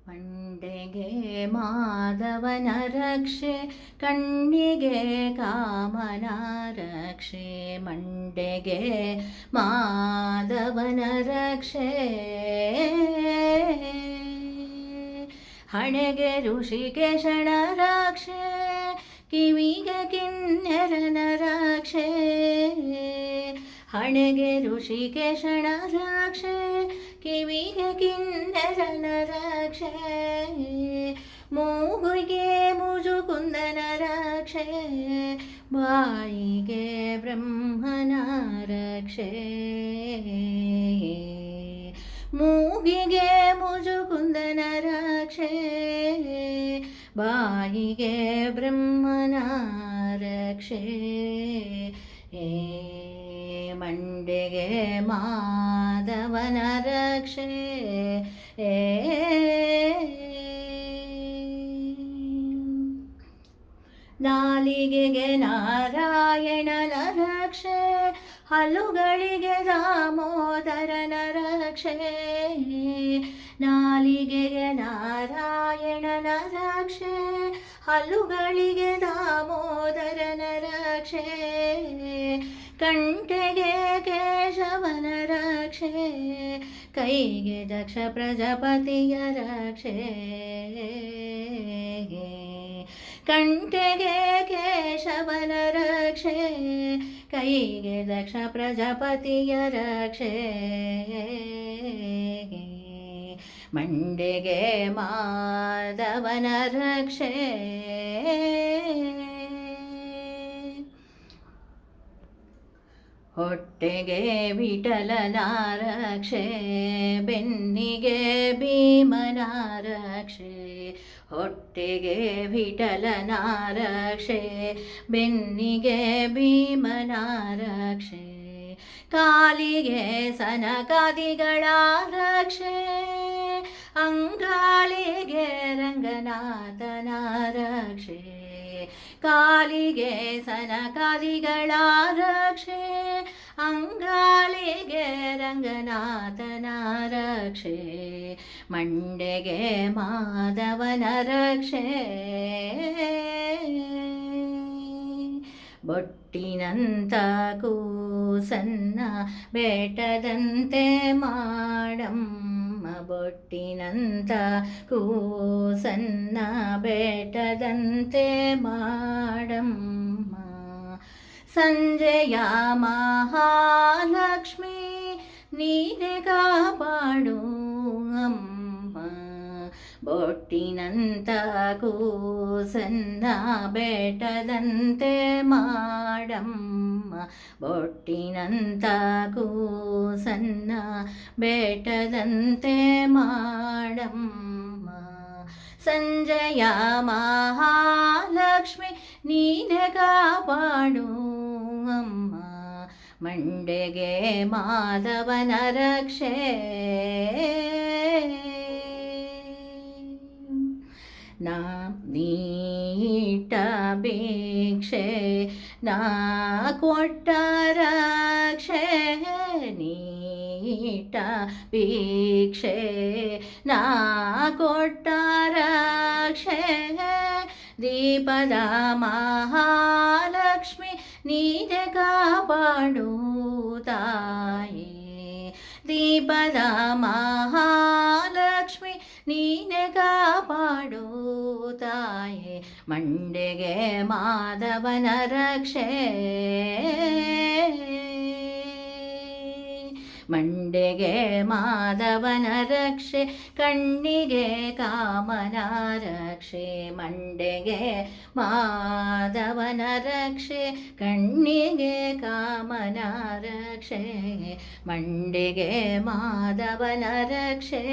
ಮಂಡೆಗೆ ಮಾಧವನ ರಕ್ಷೆ, ಕಣ್ಣಿಗೆ ಕಾಮನ ರಕ್ಷೆ. ಮಂಡೆಗೆ ಮಾಧವನ ರಕ್ಷೆ, ಹಣೆಗೆ ಋಷಿಕೇಶನ ರಕ್ಷೆ, ಕಿವಿಗೆ ಕಿನ್ನರನ ರಕ್ಷೆ. ಹಣೆಗೆ ಋಷಿಕೇಶನ ರಕ್ಷೆ, ಕಿವಿಗೆ ಕಿನ್ನರನ ರಕ್ಷೆ. ಮೂಗಿಗೆ ಮುಜುಕುಂದನ ರಕ್ಷೆ, ಬಾಯಿಗೆ ಬ್ರಹ್ಮನ ರಕ್ಷೆ. ಮೂಗಿಗೆ ಮುಜುಕುಂದನ ರಕ್ಷೆ, ಬಾಯಿಗೆ ಬ್ರಹ್ಮನ ರಕ್ಷೆ. ಮಂಡೆಗೆ ಮಾಧವನ ರಕ್ಷೆ, ನಾಲಿಗೆಗೆ ನಾರಾಯಣನ ರಕ್ಷೆ, ಹಲ್ಲುಗಳಿಗೆ ದಾಮೋದರನ ರಕ್ಷೆ. ನಾಲಿಗೆಗೆ ನಾರಾಯಣನ ರಕ್ಷೆ, ಹಲ್ಲುಗಳಿಗೆ ದಾಮೋದರನ ರಕ್ಷೆ. ಕಂಠೆಗೆ ಕೇಶವನ ರಕ್ಷೆ, ಕೈಗೆ ದಕ್ಷ ಪ್ರಜಾಪತಿಯ ರಕ್ಷೆ. ಕಂಠೆಗೆ ಕೇಶವನ ರಕ್ಷೆ, ಕೈಗೆ ದಕ್ಷ ಪ್ರಜಾಪತಿಯ ರಕ್ಷೆ. ಮಂಡೆಗೆ ಮಾಧವನ ರಕ್ಷೆ, ಹೊಟ್ಟೆಗೆ ವಿಠಲನ ರಕ್ಷೆ, ಬೆನ್ನಿಗೆ ಭೀಮನ ರಕ್ಷೆ. ಹೊಟ್ಟೆಗೆ ವಿಠಲನ ರಕ್ಷೆ, ಬೆನ್ನಿಗೆ ಭೀಮನ ರಕ್ಷೆ. ಕಾಲಿಗೆ ಸನಕಾದಿಗಳ ರಕ್ಷೆ, ಅಂಗಾಲಿಗೆ ರಂಗನಾಥನ ರಕ್ಷೆ. ಕಾಲಿಗೆ ಸನಕಾದಿಗಳ ರಕ್ಷೆ, ಅಂಗಾಲಿಗೆ ರಂಗನಾಥನ ರಕ್ಷೆ. ಮಂಡೆಗೆ ಮಾಧವನ ರಕ್ಷೆ, ಬೊಟ್ಟಿನಂತ ಕೂಸನ್ನ ಬೇಟದಂತೆ ಮಾಡಮ್ಮ. ಬೊಟ್ಟಿನಂತ ಕೂಸನ್ನ ಬೇಟದಂತೆ ಮಾಡಮ್ಮ. ಸಂಜೆಯ ಮಹಾಲಕ್ಷ್ಮಿ ನೀನೆ ಕಾಪಾಡು ಅಮ್ಮ. ಬೊಟ್ಟಿನಂತ ಕೂಸನ್ನ ಬೇಟದಂತೆ ಮಾಡಮ್ಮ. ಬೊಟ್ಟಿನಂತ ಕೂಸನ್ನ ಬೇಟದಂತೆ ಮಾಡಮ್ಮ. ಸಂಜೆಯ ಮಹಾಲಕ್ಷ್ಮಿ ನೀನೆ ಕಾಪಾಡು ಅಮ್ಮ. ಮಂಡೆಗೆ ಮಾಧವನ ರಕ್ಷೆ, ನಾ ನೀಟ ಭಿಕ್ಷೆ ನಾ ಕೊಟ್ಟ ರಕ್ಷೆ. ನೀಟ ಭಿಕ್ಷೆ ನಾ ಕೊಟ್ಟ ರಕ್ಷೆ. ದೀಪದ ಮಹಾಲಕ್ಷ್ಮಿ ನೀನೆ ಕಾಪಾಡು ತಾಯೇ. ದೀಪದ ಮಹಾಲಕ್ಷ್ಮಿ ನೀನೆ ಕಾಪಾಡು ತಾಯೇ. ಮಂಡೆಗೆ ಮಾಧವನ ರಕ್ಷೆ, ಮಂಡೆಗೆ ಮಾಧವನ ರಕ್ಷೆ, ಕಣ್ಣಿಗೆ ಕಾಮನ ರಕ್ಷೆ. ಮಂಡೆಗೆ ಮಾಧವನ ರಕ್ಷೆ, ಕಣ್ಣಿಗೆ ಕಾಮನ ರಕ್ಷೆ. ಮಂಡೆಗೆ ಮಾಧವನ ರಕ್ಷೆ.